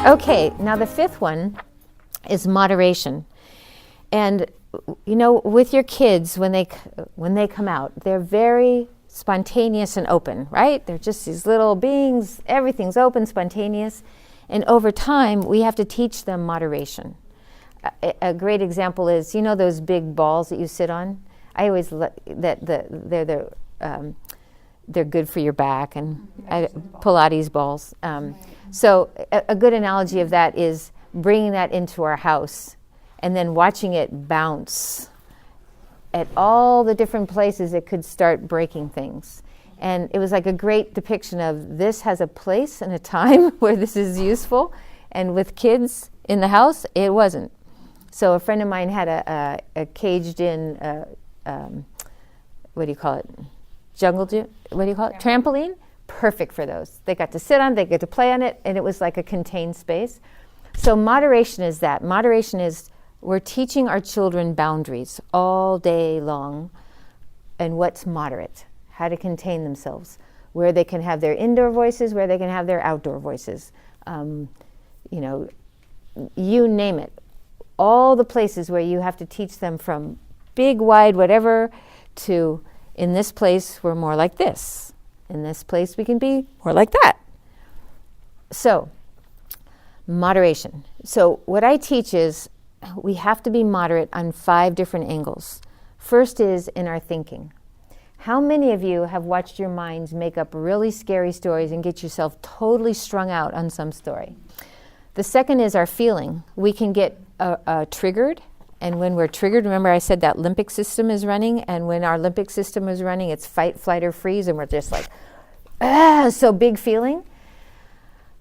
Okay, now the fifth one is moderation. And you know, with your kids, when they come out, they're very spontaneous and open, right? They're just these little beings, everything's open, spontaneous. And over time, we have to teach them moderation. A great example is, you know those big balls that you sit on? I always they're good for your back, and Pilates balls. So a good analogy of that is bringing that into our house and then watching it bounce at all the different places it could start breaking things. And it was like a great depiction of this has a place and a time where this is useful, and with kids in the house, it wasn't. So a friend of mine had a caged-in, what do you call it? Trampoline? Perfect for those. They got to sit on, they get to play on it, and it was like a contained space. So moderation is that. Moderation is we're teaching our children boundaries all day long, and what's moderate, how to contain themselves, where they can have their indoor voices, where they can have their outdoor voices. You know, you name it. All the places where you have to teach them from big, wide, whatever, to in this place we're more like this. In this place we can be more like that. So, moderation. So what I teach is we have to be moderate on 5 different angles. First is in our thinking. How many of you have watched your minds make up really scary stories and get yourself totally strung out on some story? The second is our feeling. We can get triggered, and when we're triggered, remember I said that limbic system is running, and when our limbic system is running, it's fight, flight, or freeze, and we're just like, so big feeling.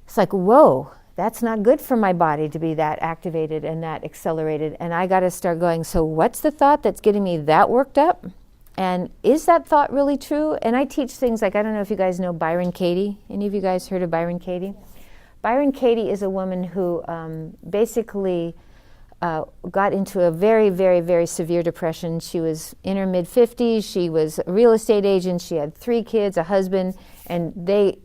It's like, whoa, that's not good for my body to be that activated and that accelerated, and I got to start going, so what's the thought that's getting me that worked up? And is that thought really true? And I teach things like, I don't know if you guys know Byron Katie. Any of you guys heard of Byron Katie? Byron Katie is a woman who basically got into a very, very, very severe depression. She was in her mid-50s. She was a real estate agent. She had 3 kids, a husband, and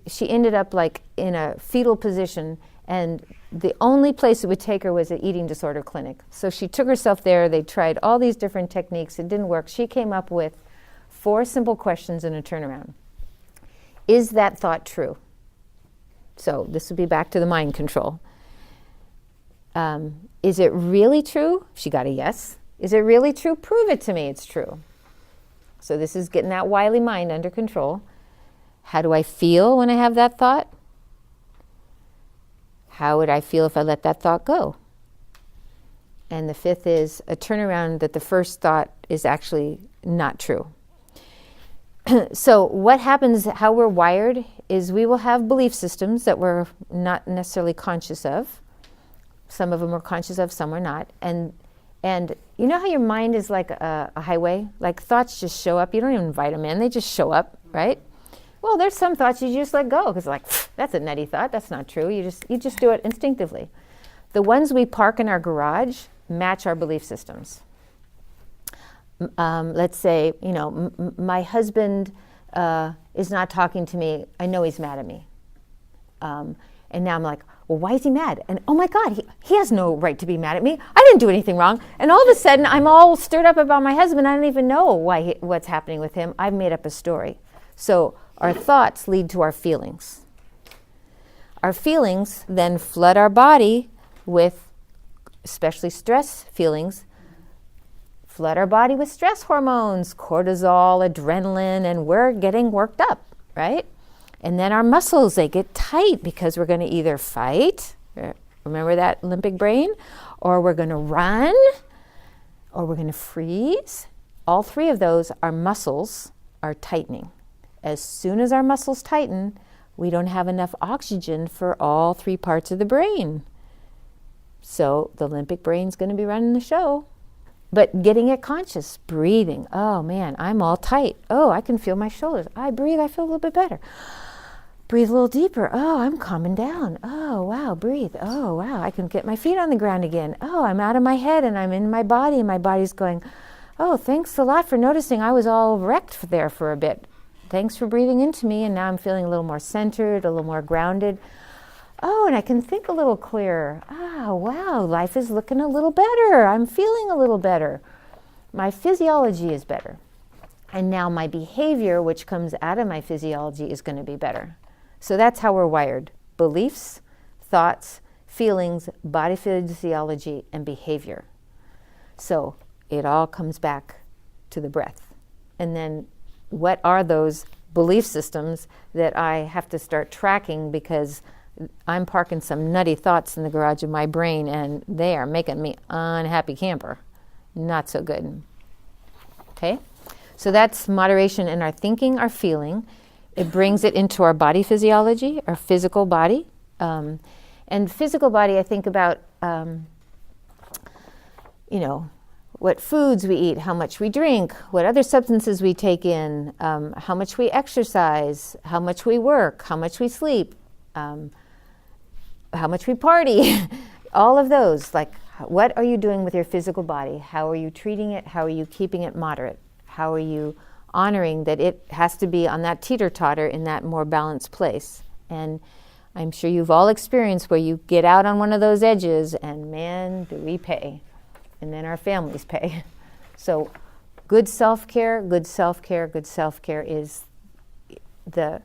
she ended up like in a fetal position, and the only place it would take her was an eating disorder clinic. So she took herself there. They tried all these different techniques. It didn't work. She came up with 4 simple questions and a turnaround. Is that thought true? So this would be back to the mind control. Is it really true? She got a yes. Is it really true? Prove it to me it's true. So this is getting that wily mind under control. How do I feel when I have that thought? How would I feel if I let that thought go? And the 5th is a turnaround that the first thought is actually not true. So what happens, how we're wired, is we will have belief systems that we're not necessarily conscious of. Some of them we're conscious of, some we're not. And you know how your mind is like a highway? Like thoughts just show up. You don't even invite them in. They just show up, right? Well, there's some thoughts you just let go because like, that's a nutty thought. That's not true. You just do it instinctively. The ones we park in our garage match our belief systems. Let's say, you know, my husband is not talking to me. I know he's mad at me. And now I'm like, well, why is he mad? And oh my God, he has no right to be mad at me. I didn't do anything wrong. And all of a sudden, I'm all stirred up about my husband. I don't even know what's happening with him. I've made up a story. So our thoughts lead to our feelings. Our feelings then flood our body with, especially stress feelings, flood our body with stress hormones, cortisol, adrenaline, and we're getting worked up, right? And then our muscles, they get tight because we're going to either fight, remember that limbic brain, or we're going to run, or we're going to freeze. All 3 of those, our muscles are tightening. As soon as our muscles tighten, we don't have enough oxygen for all 3 parts of the brain. So the limbic brain's going to be running the show. But getting it conscious, breathing. Oh man, I'm all tight. Oh, I can feel my shoulders. I breathe, I feel a little bit better. Breathe a little deeper. Oh, I'm calming down. Oh, wow, breathe. Oh, wow, I can get my feet on the ground again. Oh, I'm out of my head and I'm in my body, and my body's going, oh, thanks a lot for noticing I was all wrecked there for a bit. Thanks for breathing into me, and now I'm feeling a little more centered, a little more grounded. Oh, and I can think a little clearer. Ah, wow, life is looking a little better. I'm feeling a little better. My physiology is better. And now my behavior, which comes out of my physiology, is going to be better. So that's how we're wired. Beliefs, thoughts, feelings, body physiology, and behavior. So it all comes back to the breath. And then what are those belief systems that I have to start tracking, because I'm parking some nutty thoughts in the garage of my brain and they are making me unhappy camper. Not so good. Okay? So that's moderation in our thinking, our feeling. It brings it into our body physiology, our physical body. And physical body, I think about, what foods we eat, how much we drink, what other substances we take in, how much we exercise, how much we work, how much we sleep, how much we party. All of those, like, what are you doing with your physical body? How are you treating it? How are you keeping it moderate? How are you honoring that it has to be on that teeter-totter in that more balanced place? And I'm sure you've all experienced where you get out on one of those edges and man, do we pay. And then our families pay. So good self-care, good self-care, good self-care is the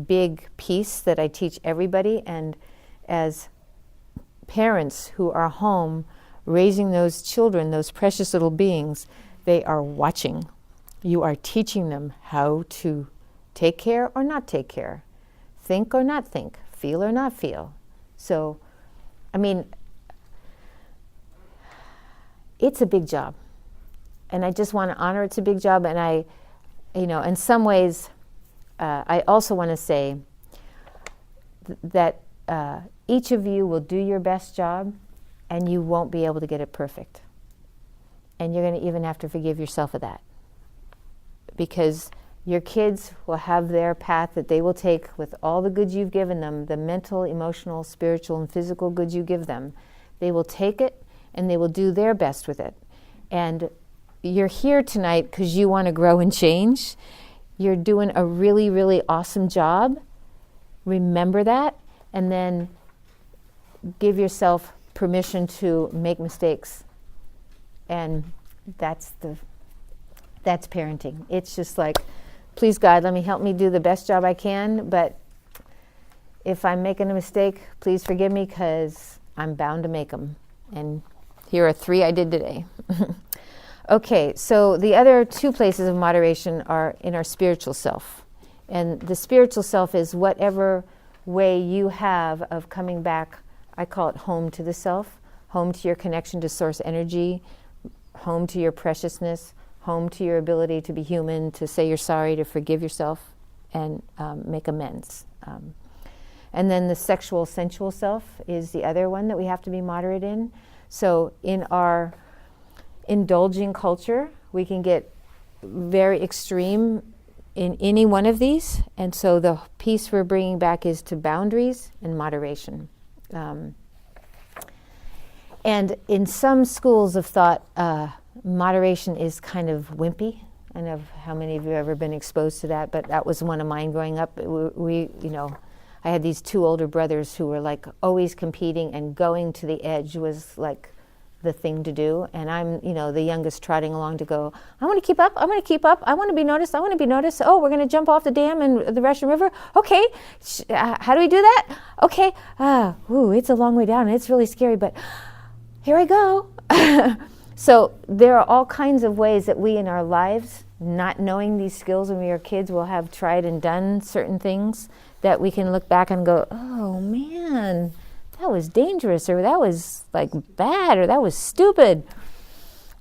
big piece that I teach everybody. And as parents who are home raising those children, those precious little beings, they are watching. You are teaching them how to take care or not take care, think or not think, feel or not feel. So, I mean, it's a big job. And I just want to honor it's a big job. And in some ways, I also want to say that each of you will do your best job and you won't be able to get it perfect. And you're going to even have to forgive yourself of that. Because your kids will have their path that they will take with all the goods you've given them, the mental, emotional, spiritual, and physical goods you give them. They will take it and they will do their best with it. And you're here tonight because you want to grow and change. You're doing a really, really awesome job. Remember that, and then give yourself permission to make mistakes. And that's parenting. It's just like, please God, help me do the best job I can, but if I'm making a mistake, please forgive me because I'm bound to make them. And here are 3 I did today. Okay, so the other 2 places of moderation are in our spiritual self. And the spiritual self is whatever way you have of coming back, I call it home to the self, home to your connection to source energy, home to your preciousness, home to your ability to be human, to say you're sorry, to forgive yourself, and make amends. And then the sexual, sensual self is the other one that we have to be moderate in. So in our indulging culture, we can get very extreme in any one of these. And so the piece we're bringing back is to boundaries and moderation. And in some schools of thought, moderation is kind of wimpy. I don't know how many of you have ever been exposed to that, but that was one of mine growing up. I had these 2 older brothers who were like always competing, and going to the edge was like the thing to do. And I'm, the youngest trotting along to go, I want to keep up, I want to keep up, I want to be noticed, I want to be noticed. Oh, we're going to jump off the dam and the Russian River. Okay, how do we do that? Okay, it's a long way down and it's really scary, but here I go. So there are all kinds of ways that we in our lives, not knowing these skills when we were kids, will have tried and done certain things that we can look back and go, oh man, that was dangerous, or that was like bad, or that was stupid.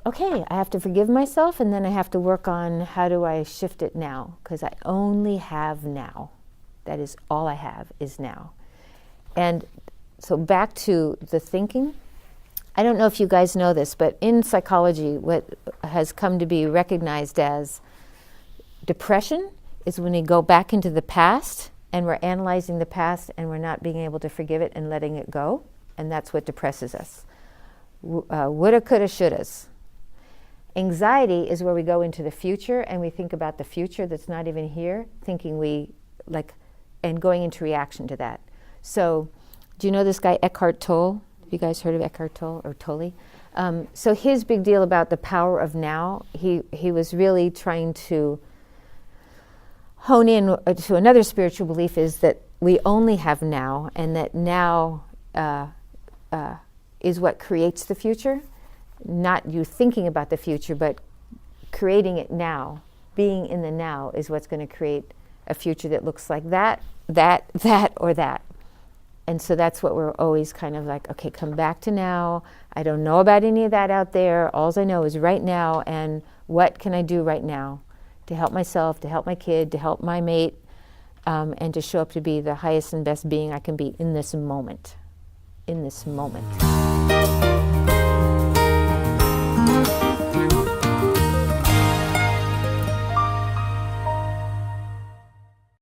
Okay, I have to forgive myself, and then I have to work on how do I shift it now, because I only have now. That is all I have is now. And so back to the thinking. I don't know if you guys know this, but in psychology, what has come to be recognized as depression is when we go back into the past and we're analyzing the past and we're not being able to forgive it and letting it go. And that's what depresses us. Woulda, coulda, shouldas. Anxiety is where we go into the future and we think about the future that's not even here, thinking and going into reaction to that. So, do you know this guy Eckhart Tolle? Have you guys heard of Eckhart Tolle or Tolle? So his big deal about the power of now, he was really trying to hone in to another spiritual belief, is that we only have now, and that now is what creates the future. Not you thinking about the future, but creating it now. Being in the now is what's going to create a future that looks like that, or that. And so that's what we're always kind of like, okay, come back to now. I don't know about any of that out there. All I know is right now, and what can I do right now to help myself, to help my kid, to help my mate, and to show up to be the highest and best being I can be in this moment. In this moment.